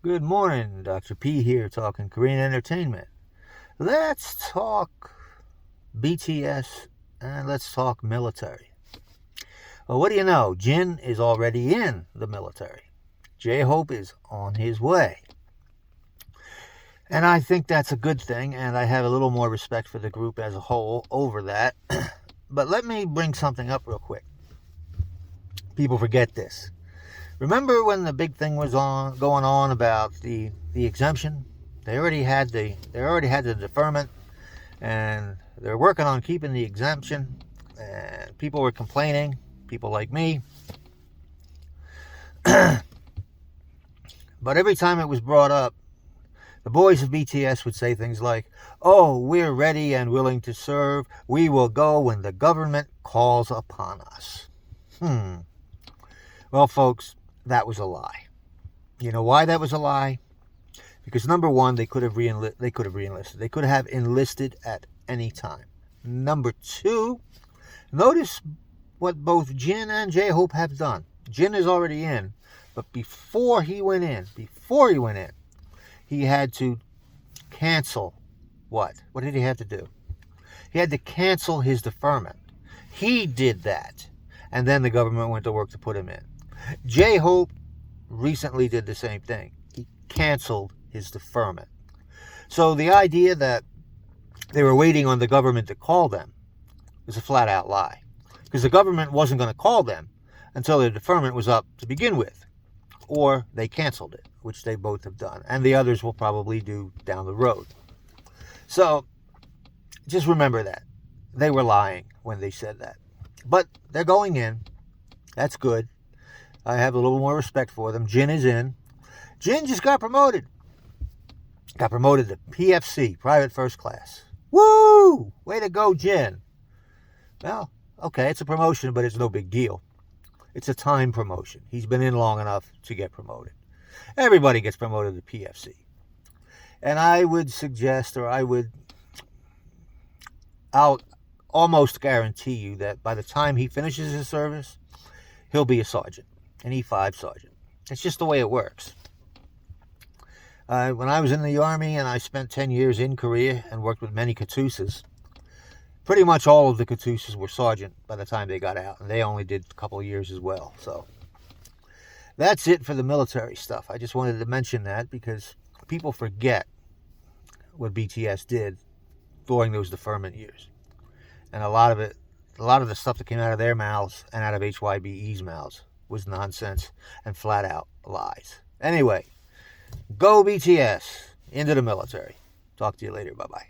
Good morning, Dr. P here talking Korean entertainment. Let's talk BTS and let's talk military. Well, what do you know? Jin is already in the military. J-Hope is on his way. And I think that's a good thing, and I have a little more respect for the group as a whole over that. But let me bring something up real quick. People forget this. Remember when the big thing was going on about the exemption? They already had the deferment, and they're working on keeping the exemption. And people were complaining, people like me. But every time it was brought up, the boys of BTS would say things like, "Oh, we're ready and willing to serve. We will go when the government calls upon us." Well, folks, that was a lie. You know why that was a lie? Because number one, they could have re-enlisted. They could have enlisted at any time. Number two, notice what both Jin and J-Hope have done. Jin is already in, but before he went in, he had to cancel what? What did he have to do? He had to cancel his deferment. He did that, and then the government went to work to put him in. J-Hope recently did the same thing. He canceled his deferment. So the idea that they were waiting on the government to call them is a flat-out lie. Because the government wasn't going to call them until their deferment was up to begin with. Or they canceled it, which they both have done. And the others will probably do down the road. So just remember that. They were lying when they said that. But they're going in. That's good. I have a little more respect for them. Jin is in. Jin just got promoted. Got promoted to PFC, Private First Class. Woo! Way to go, Jin. Well, okay, it's a promotion, but it's no big deal. It's a time promotion. He's been in long enough to get promoted. Everybody gets promoted to PFC. And I would suggest, I'll almost guarantee you that by the time he finishes his service, he'll be a sergeant. An E5 sergeant. It's just the way it works. When I was in the Army and I spent 10 years in Korea and worked with many Katusas, pretty much all of the Katusas were sergeant by the time they got out, and they only did a couple of years as well. So that's it for the military stuff. I just wanted to mention that because people forget what BTS did during those deferment years. And a lot of the stuff that came out of their mouths and out of HYBE's mouths was nonsense and flat out lies. Anyway, go BTS into the military. Talk to you later. Bye-bye.